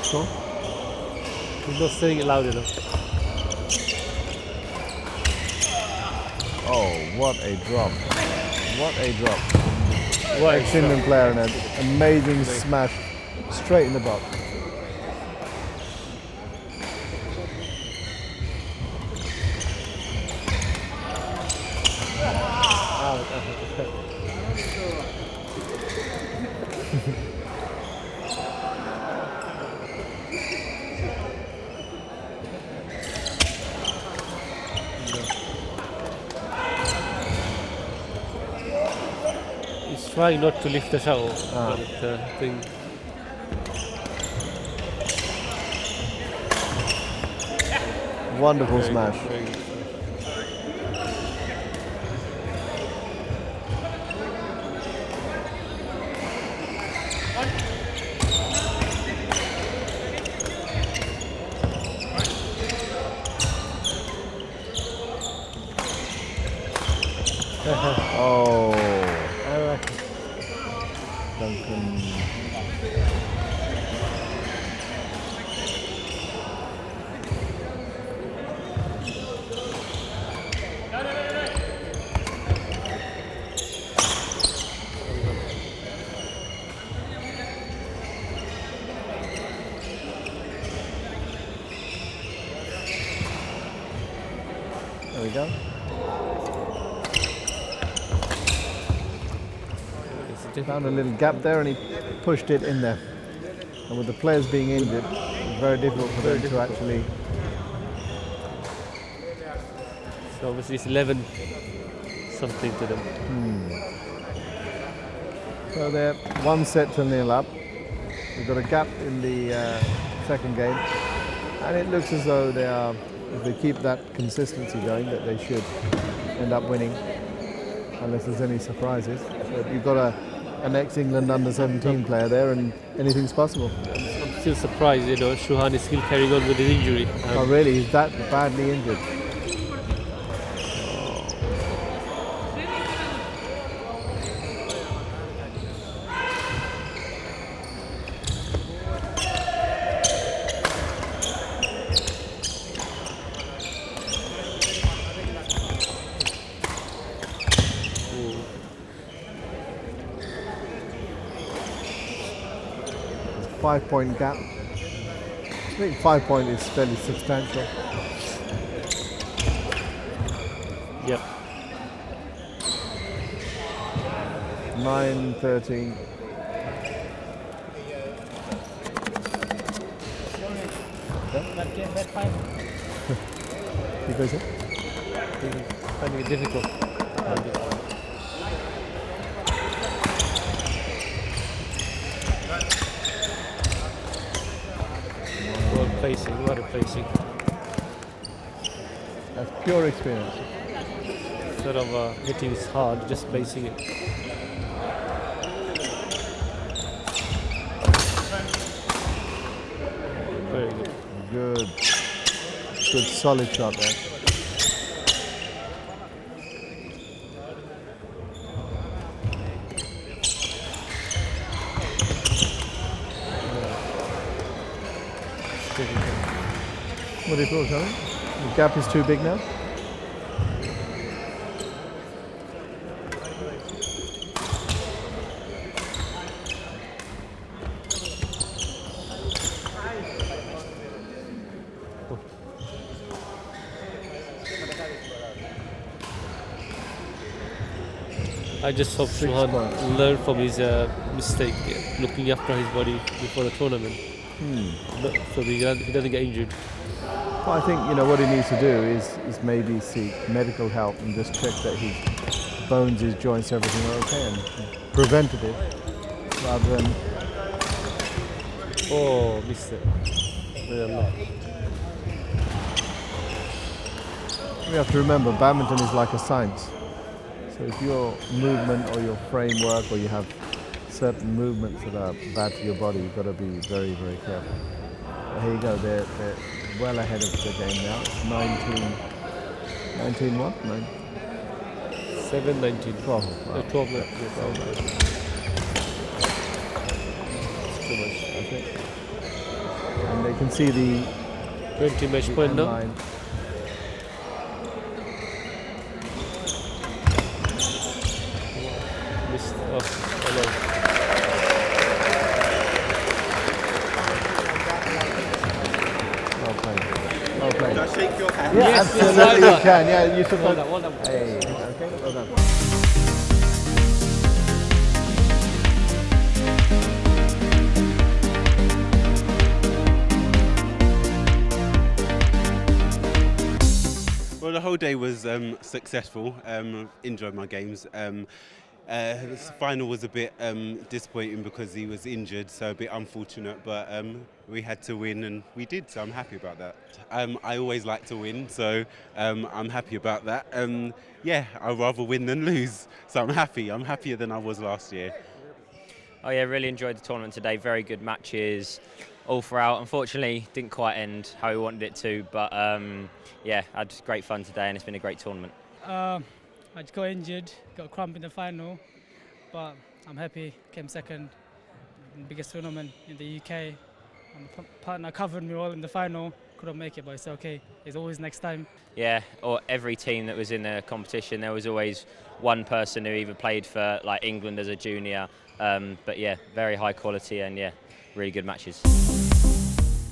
Cool. He's not saying it loud enough. Oh, what a drop. What a drop. What a Finland player, and an amazing smash straight in the box. He's trying not to lift the shuttle, but I think Wonderful smash. very good. Oh. Duncan. There we go. Found a little gap there and he pushed it in there. And with the players being injured, it's very difficult for them to actually... So obviously it's 11 something to them. So they're 1-0 up. We've got a gap in the second game. And it looks as though they are, if they keep that consistency going, that they should end up winning. Unless there's any surprises. But you've got an ex-England under-17 player there and anything's possible. I'm still surprised, Shuhan is still carrying on with his injury. Oh really? He's that badly injured? 5-point gap. I think 5 point is fairly substantial. Yep. 9-13. Because finding it difficult. Placing, what a placing. That's pure experience. Sort of hitting is hard, just placing it. Very good. Good. Good solid shot there. What do you feel, Charlie? The gap is too big now? I just hope Shuhan learn from his mistake, looking after his body before the tournament, so he doesn't get injured. Well, I think what he needs to do is maybe seek medical help and just check that his bones, his joints, everything are okay, and preventative rather than. Oh, missed it. We have to remember, badminton is like a science. So if your movement or your framework, or you have certain movements that are bad for your body, you've got to be very, very careful. But here you go, they're well ahead of the game now. It's 19 what? 19. 12. Wow. 12. It's too much, I think. And they can see the 20 match point now. line. Missed off alone. Well played. Can I shake your hand? Yeah, Yes, absolutely yes, you can. Yeah, you should. Well done, well done. Hey, okay, well done. Well, the whole day was successful. Enjoyed my games. The final was a bit disappointing because he was injured, so a bit unfortunate, but we had to win and we did, so I'm happy about that. I always like to win, so I'm happy about that. Yeah, I'd rather win than lose, so I'm happy. I'm happier than I was last year. Oh yeah, really enjoyed the tournament today. Very good matches all throughout. Unfortunately, didn't quite end how we wanted it to, but yeah, had great fun today and it's been a great tournament. I got injured, got a cramp in the final, but I'm happy. Came second, biggest tournament in the UK. My partner covered me all in the final. Couldn't make it, but it's okay. There's always next time. Yeah, or every team that was in the competition, there was always one person who either played for like England as a junior. But yeah, very high quality and yeah, really good matches.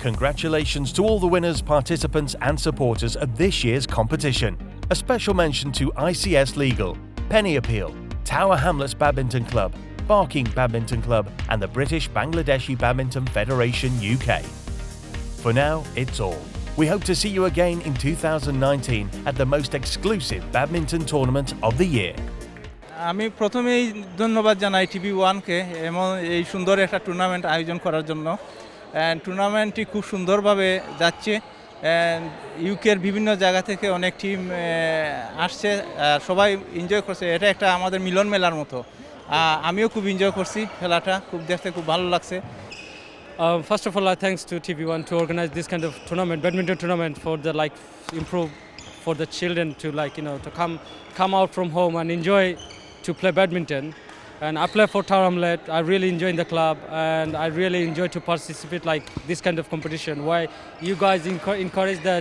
Congratulations to all the winners, participants and supporters of this year's competition. A special mention to ICS Legal, Penny Appeal, Tower Hamlets Badminton Club, Barking Badminton Club and the British Bangladeshi Badminton Federation UK. For now, it's all. We hope to see you again in 2019 at the most exclusive badminton tournament of the year. আমি প্রথমেই ধন্যবাদ জানাই TV1কে এমন এই সুন্দর একটা tournament আয়োজন করার জন্য। টুর্নামেন্টটি খুব সুন্দরভাবে যাচ্ছে। ইউকের বিভিন্ন জায়গা থেকে অনেক টিম আসছে, সবাই এনজয় করছে। এটা একটা আমাদের মিলন মেলার মতো। আমিও খুব এনজয় করছি খেলাটা, খুব দেখতে খুব ভালো লাগছে। First of all, thanks to TV1 to organize this kind of tournament, badminton tournament, for the improve for the children to to come out from home and enjoy to play badminton. And I play for Tower Hamlet. I really enjoy in the club, and I really enjoy to participate this kind of competition. Why you guys encourage the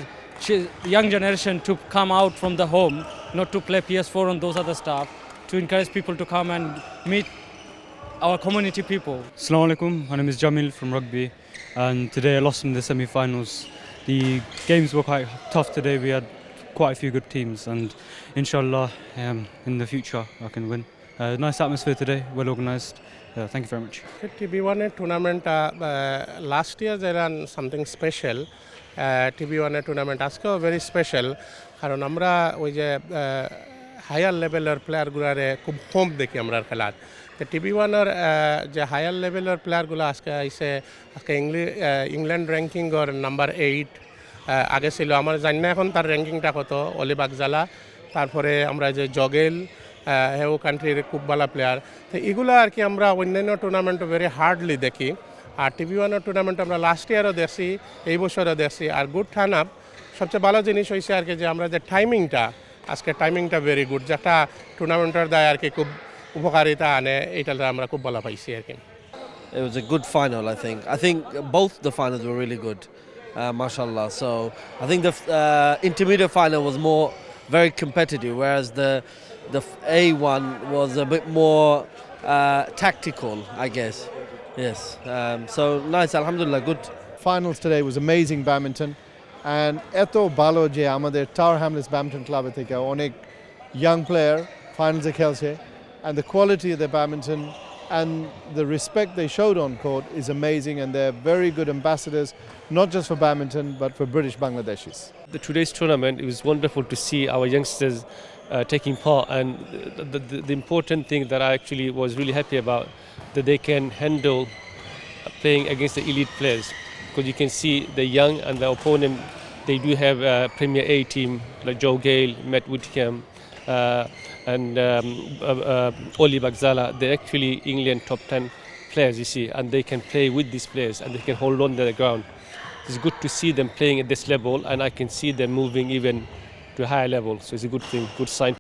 young generation to come out from the home, not to play PS4 and those other stuff, to encourage people to come and meet our community people. Assalamu alaikum, my name is Jamil from rugby, and today I lost in the semi-finals. The games were quite tough today. We had quite a few good teams, and inshallah in the future I can win. Nice atmosphere today, well organised. Thank you very much. TV1 tournament last year they ran something special. TV1 tournament আজকেও very special কারণ আমরা ওই যে higher লেভেলের প্লেয়ারগুলোরে খুব কম দেখি আমরা খেলার। তো TV1 এর যে হায়ার লেভেলের প্লেয়ারগুলো আজকে ইংল্যান্ড র্যাঙ্কিং ওর নাম্বার 8 আগে ছিল। আমার জানি না এখন তার র্যাঙ্কিংটা কত। অলি বাগজালা, তারপরে আমরা যে জগেল, হেও কান্ট্রির খুব ভালো প্লেয়ার। তো এগুলো আর কি আমরা অন্যান্য টুর্নামেন্টও ভেরি হার্ডলি দেখি। আর TV1 টুর্নামেন্ট আমরা লাস্ট ইয়ারও দেখছি, এই বছরও দেখছি। আর গুড টার্ন আপ সবচেয়ে ভালো জিনিস হয়েছে আর কি যে আমরা যে টাইমিংটা, আজকে টাইমিংটা ভেরি গুড, যেটা টুর্নামেন্টের দায় আর কি খুব উপকারিতা আনে, এইটাতে আমরা খুব ভালো পাইছি আর কি। It was a good final, I think. I think both the finals were really good, mashallah. So I think the intermediate final was very competitive, whereas the A1 was a bit more tactical, I guess. Yes. So nice, alhamdulillah, good. Finals today was amazing badminton, and eto balo je amader Tower Hamlets Badminton Club theke onek young player finals e khelche, and the quality of the badminton and the respect they showed on court is amazing, and they're very good ambassadors, not just for badminton but for British Bangladeshis. Today's tournament, it was wonderful to see our youngsters taking part, and the important thing that I actually was really happy about, that they can handle playing against the elite players, because you can see the young and the opponent, they do have a Premier A team like Joe Gale, Matt Whitcomb, and Oli Bagzala. They're actually England top 10 players, you see, and they can play with these players and they can hold on to the ground. It's good to see them playing at this level, and I can see them moving even to a higher level, so it's a good thing, good sign.